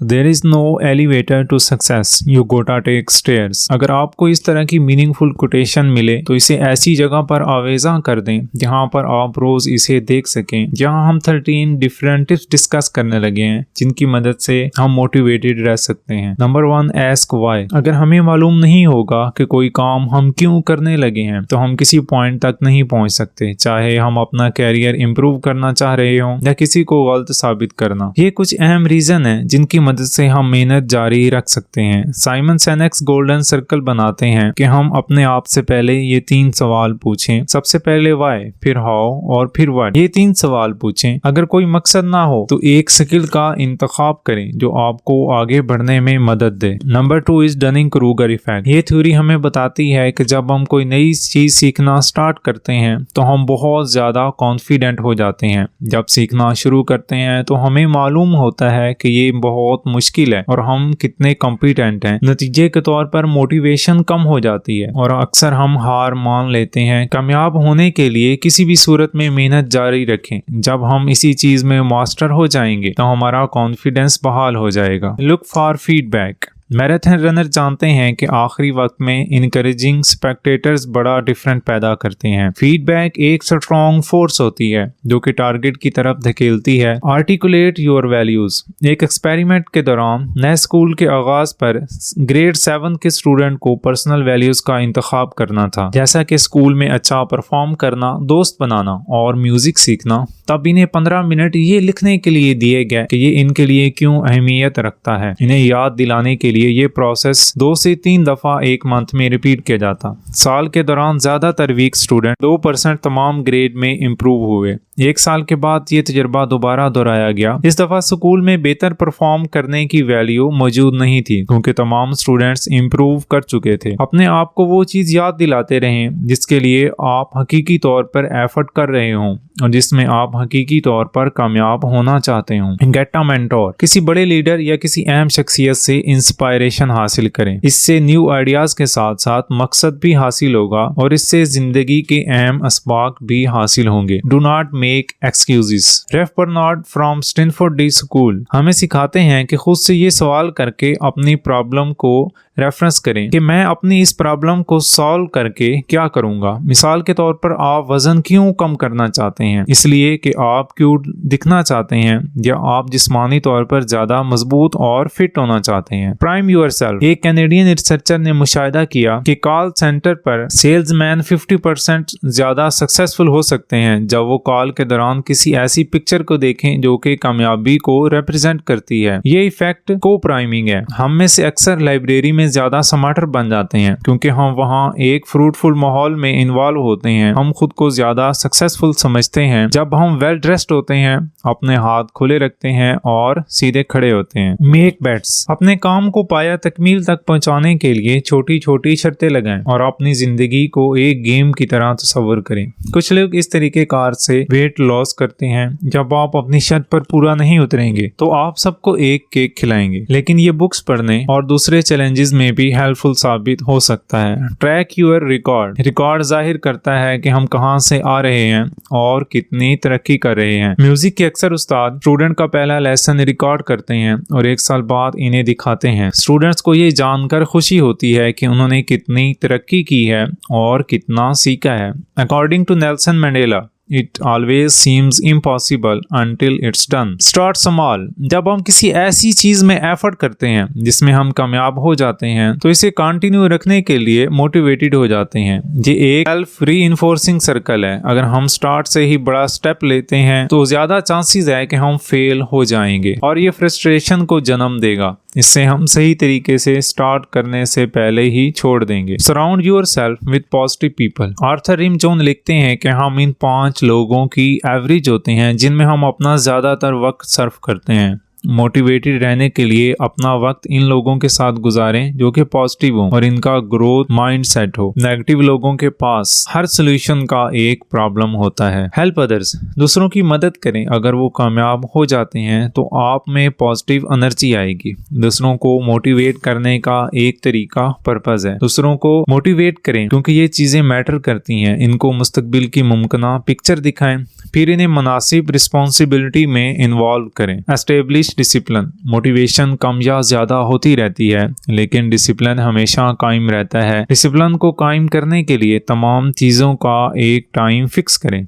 There is no elevator to success, you gotta take stairs. अगर आपको इस तरह की मीनिंगफुल कोटेशन मिले तो इसे ऐसी जगह पर आवेजा कर दें जहां पर आप रोज इसे देख सकें। जहां हम 13 डिफरेंट टिप्स डिस्कस करने लगे हैं जिनकी मदद से हम मोटिवेटेड रह सकते हैं। Number 1, ask why. अगर हमें मालूम नहीं होगा कि कोई काम हम क्यों करने लगे हैं तो हम किसी पॉइंट तक नहीं पहुंच सकते, चाहे हम अपना कैरियर इंप्रूव करना चाह रहे हो या किसी को गलत साबित करना। ये कुछ अहम रीजन है जिनकी मदद से हम मेहनत जारी रख सकते हैं। साइमन सिनेक्स गोल्डन सर्कल बनाते हैं कि हम अपने आप से पहले ये 3 सवाल पूछें। सबसे पहले व्हाई, फिर हाउ और फिर व्हाट। ये 3 सवाल पूछें। अगर कोई मकसद ना हो तो एक स्किल का इंतखाब करें जो आपको आगे बढ़ने में मदद दे। Number 2 is Dunning Kruger effect. ये थ्योरी हमें बताती है कि जब हम कोई नई चीज सीखना स्टार्ट करते हैं तो हम बहुत ज्यादा कॉन्फिडेंट हो जाते हैं। जब सीखना शुरू करते हैं तो हमें मालूम होता है कि ये बहुत मुश्किल है और हम कितने कॉम्पिटेंट हैं। नतीजे के तौर पर मोटिवेशन कम हो जाती है और अक्सर हम हार मान लेते हैं। कामयाब होने के लिए किसी भी सूरत में मेहनत जारी रखें। जब हम इसी चीज में मास्टर हो जाएंगे तो हमारा कॉन्फिडेंस बहाल हो जाएगा। Look for feedback. Marathon runner जानते हैं कि आखिरी वक्त में इनकरेजिंग स्पेक्टेटर्स बड़ा डिफरेंट पैदा करते हैं। फीडबैक एक स्ट्रॉन्ग फोर्स होती है जो कि टारगेट की तरफ धकेलती है। Articulate your values. एक एक्सपेरिमेंट के दौरान नए स्कूल के आगाज पर ग्रेड 7 के स्टूडेंट को पर्सनल वैल्यूज का इंतखाब करना था, जैसा कि स्कूल में अच्छा परफॉर्म करना, दोस्त बनाना और म्यूजिक सीखना। तब इन्हें 15 मिनट ये लिखने के लिए दिए गए कि ये इनके लिए क्यों अहमियत रखता है। इन्हें याद दिलाने के लिए ये प्रोसेस 2 से 3 दफा एक मंथ में रिपीट किया जाता। साल के दौरान ज्यादातर वीक स्टूडेंट 2% तमाम ग्रेड में इंप्रूव हुए। 1 साल के बाद ये तजर्बा दोबारा दोहराया गया। इस दफा स्कूल में बेहतर परफॉर्म करने की वैल्यू मौजूद नहीं थी क्योंकि तमाम स्टूडेंट्स इंप्रूव कर चुके थे। अपने आप को वो चीज याद दिलाते रहें जिसके लिए आप हकीकी तौर पर एफर्ट कर रहे हों और जिसमें आप हकीकी तौर पर कामयाब होना चाहते हो। Get a mentor. किसी बड़े लीडर या किसी अहम शख्सियत से इंस्पायरेशन हासिल करें। इससे न्यू आइडियाज के साथ साथ मकसद भी हासिल होगा और इससे जिंदगी के अहम असबाक भी हासिल होंगे। Do not make excuses. रेफ Bernard from Stanford D school हमें सिखाते हैं कि खुद से ये सवाल करके अपनी प्रॉब्लम को रेफरेंस करें कि मैं अपनी इस प्रॉब्लम को सॉल्व करके क्या करूंगा। मिसाल के तौर पर आप वजन क्यों कम करना चाहते हैं? इसलिए कि आप क्यूट दिखना चाहते हैं या आप जिस्मानी तौर पर ज्यादा मजबूत और फिट होना चाहते हैं। Prime yourself. एक कैनेडियन रिसर्चर ने मुशाहिदा किया कि कॉल सेंटर पर सेल्समैन 50% ज्यादा सक्सेसफुल हो सकते हैं जब वो कॉल के दौरान किसी ऐसी पिक्चर को देखें जो कि कामयाबी को रिप्रेजेंट करती है। ये इफेक्ट को प्राइमिंग है। हम में से अक्सर लाइब्रेरी में ज्यादा स्मार्टर बन जाते हैं क्योंकि हम वहाँ एक फ्रूटफुल माहौल में इन्वॉल्व होते हैं। हम खुद को ज्यादा सक्सेसफुल समझते हैं जब हम वेल ड्रेस्ड होते हैं, अपने हाथ खुले रखते हैं और सीधे खड़े होते हैं। Make bets. अपने काम को पाया तकमील तक पहुंचाने के लिए छोटी छोटी शर्तें लगाएं और अपनी जिंदगी को एक गेम की तरह तस्वर करें। कुछ लोग इस तरीके कार से वेट लॉस करते हैं। जब आप अपनी शर्त पर पूरा नहीं उतरेंगे तो आप सबको एक केक खिलाएंगे, लेकिन ये बुक्स पढ़ने और दूसरे चैलेंजेस में भी हेल्पफुल साबित हो सकता है। Track your record. रिकॉर्ड जाहिर करता है कि हम कहां से आ रहे हैं और कितनी तरक्की कर रहे हैं। म्यूजिक के अक्सर उस्ताद स्टूडेंट का पहला लेसन रिकॉर्ड करते हैं और 1 साल बाद इन्हें दिखाते हैं। स्टूडेंट्स को ये जानकर खुशी होती है कि उन्होंने कितनी तरक्की की है और कितना सीखा है। According to Nelson Mandela, It always seems impossible until it's done. Start small. जब हम किसी ऐसी चीज में एफर्ट करते हैं जिसमें हम कामयाब हो जाते हैं तो इसे कंटिन्यू रखने के लिए मोटिवेटेड हो जाते हैं। ये एक सेल्फ रीइंफोर्सिंग सर्कल है। अगर हम स्टार्ट से ही बड़ा स्टेप लेते हैं तो ज्यादा चांसेस है कि हम फेल हो जाएंगे और ये फ्रस्ट्रेशन को जन्म देगा। इससे हम सही तरीके से स्टार्ट करने से पहले ही छोड़ देंगे। Surround yourself with positive people. Arthur रिम जोन लिखते हैं कि हम इन 5 लोगों की एवरेज होते हैं जिनमें हम अपना ज्यादातर वक्त सर्व करते हैं। मोटिवेटेड रहने के लिए अपना वक्त इन लोगों के साथ गुजारें जो कि पॉजिटिव हो और इनका ग्रोथ माइंडसेट हो। नेगेटिव लोगों के पास हर सॉल्यूशन का एक प्रॉब्लम होता है। Help others. दूसरों की मदद करें। अगर वो कामयाब हो जाते हैं तो आप में पॉजिटिव एनर्जी आएगी। दूसरों को मोटिवेट करने का एक तरीका पर्पस है। दूसरों को मोटिवेट करें क्योंकि ये चीजें मैटर करती हैं। इनको मुस्तकबिल की मुमकिन पिक्चर दिखाएं, फिर इन्हें मुनासिब रिस्पॉन्सिबिलिटी में इन्वॉल्व करें। Establish discipline. मोटिवेशन कम या ज्यादा होती रहती है, लेकिन डिसिप्लिन हमेशा कायम रहता है। डिसिप्लिन को कायम करने के लिए तमाम चीज़ों का एक टाइम फिक्स करें।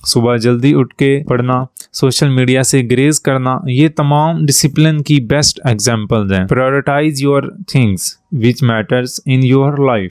सुबह जल्दी उठ के पढ़ना, सोशल मीडिया से ग्रेज करना, ये तमाम डिसिप्लिन की बेस्ट एग्जाम्पल्स हैं। Prioritize your things which matters in your life.